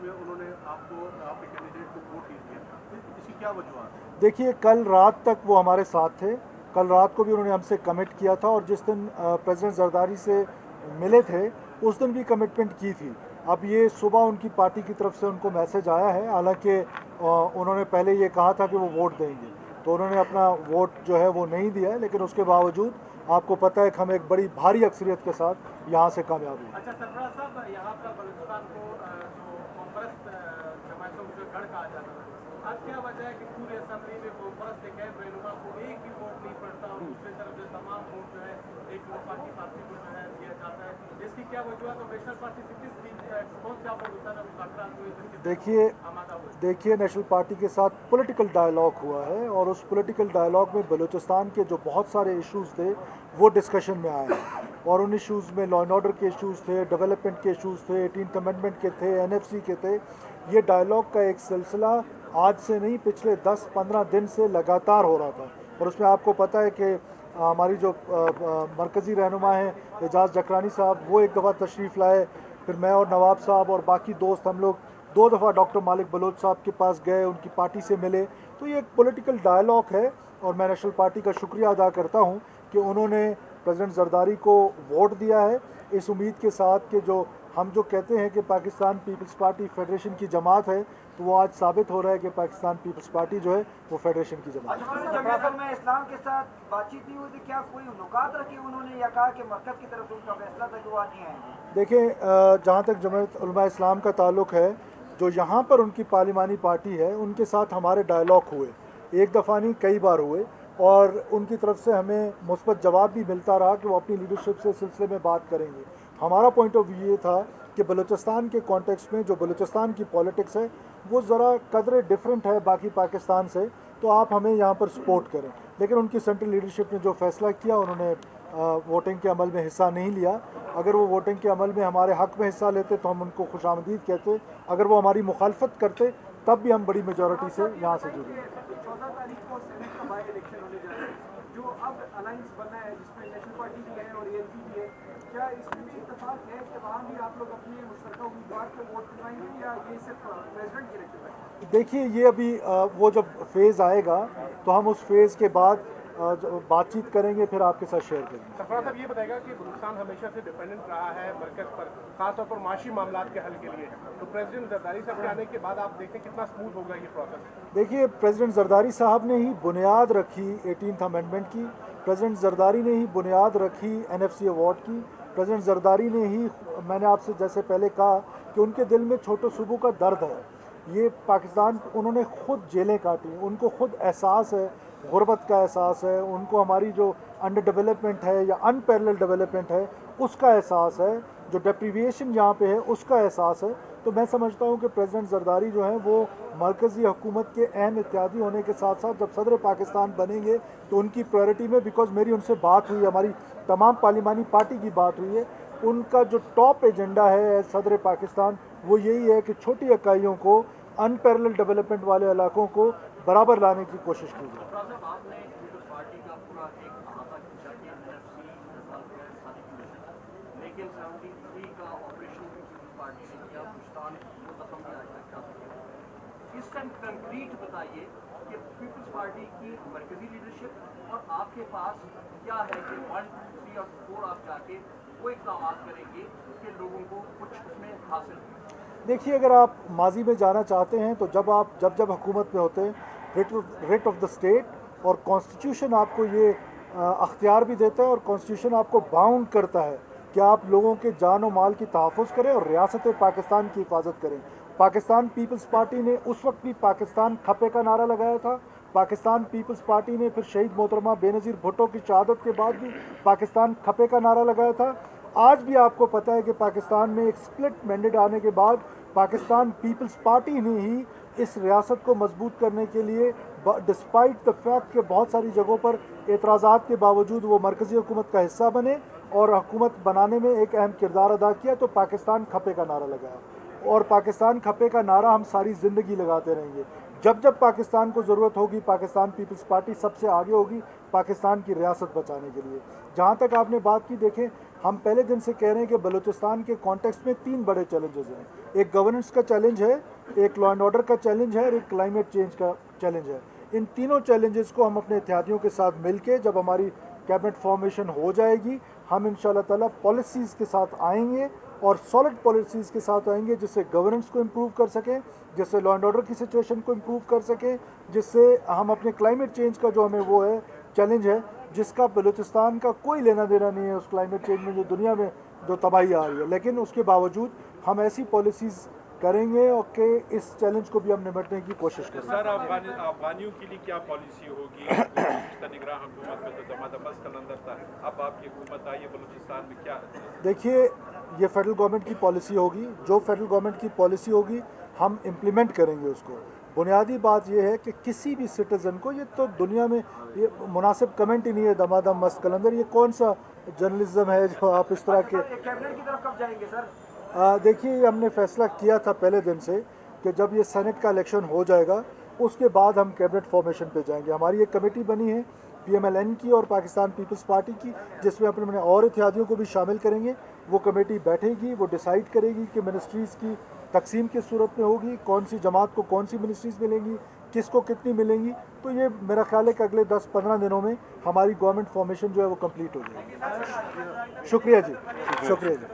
में उन्होंने आपके कैंडिडेट को वोट नहीं दिया, इसकी क्या वजूहत है? देखिए, कल रात तक वो हमारे साथ थे। कल रात को भी उन्होंने हमसे कमिट किया था और जिस दिन प्रेसिडेंट जरदारी से मिले थे उस दिन भी कमिटमेंट की थी। अब ये सुबह उनकी पार्टी की तरफ से उनको मैसेज आया है, हालांकि उन्होंने पहले ये कहा था कि वो वोट देंगे, तो उन्होंने अपना वोट जो है वो नहीं दिया है, लेकिन उसके बावजूद आपको पता है कि हम एक बड़ी भारी अक्सरियत के साथ यहाँ से कामयाब हुए। अच्छा सरफराज साहब, यहाँ का बलूचिस्तान को जो कॉमपरस्त जमातों में जो गढ़ कहा जाता था, आज क्या वजह है कि पूरी असेंबली में कॉमपरस्त के गैर रहनुमा को एक भी वोट नहीं पड़ता और दूसरी तरफ जो तमाम वोट जो है एक वफाकी पार्टी को जो है दिया जाता है, इसकी क्या वजह है? तो नेशनल पार्टी से कौन से आप मुज़ाकरात हुए? देखिए, नेशनल पार्टी के साथ पॉलिटिकल डायलॉग हुआ है और उस पॉलिटिकल डायलॉग में बलूचिस्तान के जो बहुत सारे इश्यूज़ थे वो डिस्कशन में आए हैं और उन इश्यूज़ में लॉ एंड ऑर्डर के इश्यूज़ थे, डेवलपमेंट के इश्यूज़ थे, 18th अमेंडमेंट के थे, NFC के थे। ये डायलॉग का एक सिलसिला आज से नहीं, पिछले 10-15 दिन से लगातार हो रहा था और उसमें आपको पता है कि हमारी जो मरकज़ी रहनुमा हैं एजाज जकरानी साहब, वो एक दफ़ा तशरीफ़ लाए, फिर मैं और नवाब साहब और बाकी दोस्त हम लोग 2 दफ़ा डॉक्टर मालिक बलोच साहब के पास गए, उनकी पार्टी से मिले। तो ये एक पॉलिटिकल डायलॉग है और मैं नेशनल पार्टी का शुक्रिया अदा करता हूँ कि उन्होंने प्रेसिडेंट जरदारी को वोट दिया है, इस उम्मीद के साथ कि जो हम जो कहते हैं कि पाकिस्तान पीपल्स पार्टी फेडरेशन की जमात है, तो वो आज साबित हो रहा है कि पाकिस्तान पीपल्स पार्टी जो है वो फेडरेशन की जमात है। जमात में इस्लाम के साथ बातचीत नहीं हुई थी, क्या कोई नुकात रखी उन्होंने या कहा कि मरकज़ की तरफ से उनका फैसला था कि वो नहीं आएंगे? देखिए, जहाँ तक जमात उलमा इस्लाम का ताल्लुक़ है, जो यहाँ पर उनकी पार्लिमानी पार्टी है उनके साथ हमारे डायलॉग हुए, एक दफ़ा नहीं कई बार हुए और उनकी तरफ से हमें मुस्बत जवाब भी मिलता रहा कि वो अपनी लीडरशिप से सिलसिले में बात करेंगे। हमारा पॉइंट ऑफ व्यू ये था कि बलूचिस्तान के कॉन्टेक्स्ट में जो बलूचिस्तान की पॉलिटिक्स है वो ज़रा कदरे डिफरेंट है बाकी पाकिस्तान से, तो आप हमें यहाँ पर सपोर्ट करें। लेकिन उनकी सेंट्रल लीडरशिप ने जो फ़ैसला किया, उन्होंने वोटिंग के अमल में हिस्सा नहीं लिया। अगर वो वोटिंग के अमल में हमारे हक़ में हिस्सा लेते तो हम उनको खुशामदीद कहते, अगर वो हमारी मुखालफत करते तब भी हम बड़ी मेजॉरिटी से यहाँ से जुड़े। 14 तारीख को सेनेट का बाई इलेक्शन होने जा रहा है, जो अब अलायंस बना है जिसमें नेशनल पार्टी भी है और ALP भी है, क्या इसमें इत्तेफाक है कि वहाँ भी आप लोग अपने मुश्तरका उम्मीदवार को वोट दिलवाएंगे या ये सिर्फ प्रेसिडेंट की इलेक्शन है? देखिए, ये अभी वो जब फेज़ आएगा तो हम उस फेज़ के बाद बातचीत करेंगे, फिर आपके साथ शेयर करेंगे। सरफराज साहब, ये बताएगा कि बलूचिस्तान हमेशा से डिपेंडेंट रहा है मरकज़ पर, खासतौर पर माशी मामलात के हल के लिए, तो प्रेसिडेंट जरदारी साहब के आने के बाद आप देखते हैं कितना स्मूथ होगा ये प्रोसेस? देखिए, प्रेसिडेंट जरदारी साहब ने ही बुनियाद रखी 18th अमेंडमेंट की, प्रेसिडेंट जरदारी ने ही बुनियाद रखी NFC अवार्ड की, प्रेसिडेंट जरदारी ने ही, मैंने आपसे जैसे पहले कहा कि उनके दिल में छोटे सूबों का दर्द है। ये पाकिस्तान, उन्होंने खुद जेलें काटी, उनको खुद एहसास है, गुर्बत का एहसास है, उनको हमारी जो अंडर डेवलपमेंट है या अनपैरेलल डेवलपमेंट है उसका एहसास है, जो डेप्रीविएशन यहाँ पे है उसका एहसास है। तो मैं समझता हूँ कि प्रेसिडेंट जरदारी जो हैं वो मरकज़ी हुकूमत के अहम इत्यादी होने के साथ साथ जब सदर पाकिस्तान बनेंगे तो उनकी प्रायोरिटी में, बिकॉज मेरी उनसे बात हुई, हमारी तमाम पार्लिमानी पार्टी की बात हुई है, उनका जो टॉप एजेंडा है सदर पाकिस्तान वो यही है कि छोटी इकाइयों को, अनपैरेलल डेवलपमेंट वाले इलाकों को बराबर लाने की कोशिश की जाए। आपने पार्टी का पूरा एक अहाता खींचा कि लेकिन 73 का ऑपरेशन पार्टी ने किया, बलूचिस्तान वो खत्म नहीं आज तक कर सके। इस टाइम कंक्रीट बताइए कि पीपल्स पार्टी की मरकजी लीडरशिप और आपके पास क्या है कि 1, 2, 3 और 4 आप जाके वो इक़दाम करेंगे कि लोगों को कुछ उसमें हासिल हो? देखिए, अगर आप माजी में जाना चाहते हैं तो जब हुकूमत में होते हैं, रिट ऑफ द स्टेट और कॉन्स्टिट्यूशन आपको ये अख्तियार भी देता है और कॉन्स्टिट्यूशन आपको बाउंड करता है कि आप लोगों के जान और माल की तहफ़्फ़ुज़ करें और रियासत पाकिस्तान की हिफाजत करें। पाकिस्तान पीपल्स पार्टी ने उस वक्त भी पाकिस्तान खपे का नारा लगाया था, पाकिस्तान पीपल्स पार्टी ने फिर शहीद मोहतरमा बेनज़ीर भुट्टो की शहादत के बाद भी पाकिस्तान खपे का नारा लगाया था। आज भी आपको पता है कि पाकिस्तान में एक स्प्लिट मैंडेट आने के बाद पाकिस्तान पीपल्स पार्टी ने ही इस रियासत को मजबूत करने के लिए, डिस्पाइट द फैक्ट कि बहुत सारी जगहों पर एतराज़ात के बावजूद वो मरकज़ी हुकूमत का हिस्सा बने और हुकूमत बनाने में एक अहम किरदार अदा किया, तो पाकिस्तान खपे का नारा लगाया और पाकिस्तान खपे का नारा हम सारी ज़िंदगी लगाते रहेंगे। जब जब पाकिस्तान को ज़रूरत होगी पाकिस्तान पीपल्स पार्टी सबसे आगे होगी पाकिस्तान की रियासत बचाने के लिए। जहाँ तक आपने बात की, देखें हम पहले दिन से कह रहे हैं कि बलूचिस्तान के कॉन्टेक्स्ट में 3 बड़े चैलेंजेस हैं। एक गवर्नेंस का चैलेंज है, एक लॉ एंड ऑर्डर का चैलेंज है और एक क्लाइमेट चेंज का चैलेंज है। इन तीनों चैलेंजेस को हम अपने इत्तेहादियों के साथ मिलके जब हमारी कैबिनेट फॉर्मेशन हो जाएगी, हम इंशाल्लाह ताला पॉलिसीज़ के साथ आएंगे और सॉलिड पॉलिसीज़ के साथ आएंगे जिससे गवर्नेंस को इम्प्रूव कर सकें, जिससे लॉ एंड ऑर्डर की सिचुएशन को इम्प्रूव कर सकें, जिससे हम अपने क्लाइमेट चेंज का जो हमें वो है चैलेंज है, जिसका बलूचिस्तान का कोई लेना देना नहीं है उस क्लाइमेट चेंज में जो दुनिया में जो तबाही आ रही है, लेकिन उसके बावजूद हम ऐसी पॉलिसीज़ करेंगे और कि इस चैलेंज को भी हम निपटने की कोशिश करेंगे। सर, अफगानियों के लिए क्या पॉलिसी होगी? निगरान हुकूमत में तो जमात अब्बास कलंदर था, अब आपकी हुकूमत आई है बलूचिस्तान में, क्या? देखिए, ये फेडरल गवर्नमेंट की पॉलिसी होगी, जो फेडरल गवर्नमेंट की पॉलिसी होगी हम इम्प्लीमेंट करेंगे उसको। बुनियादी बात यह है कि किसी भी सिटीज़न को, ये तो दुनिया में ये मुनासिब कमेंट ही नहीं है दमादम मस्त कलंदर, ये कौन सा जर्नलिज्म है जो आप इस तरह के। कैबिनेट की तरफ कब जाएंगे सर? देखिए, हमने फैसला किया था पहले दिन से कि जब ये सेनेट का इलेक्शन हो जाएगा उसके बाद हम कैबिनेट फॉर्मेशन पे जाएंगे। हमारी एक कमेटी बनी है PMLN की और पाकिस्तान पीपल्स पार्टी की, जिसमें अपने और इत्तेहादियों को भी शामिल करेंगे। वो कमेटी बैठेगी, वो डिसाइड करेगी कि मिनिस्ट्रीज़ की तकसीम किस सूरत में होगी, कौन सी जमात को कौन सी मिनिस्ट्रीज़ मिलेंगी, किसको कितनी मिलेंगी। तो ये मेरा ख्याल है कि अगले 10-15 दिनों में हमारी गवर्नमेंट फॉर्मेशन जो है वो कंप्लीट हो जाएगी। शुक्रिया जी, शुक्रिया जी।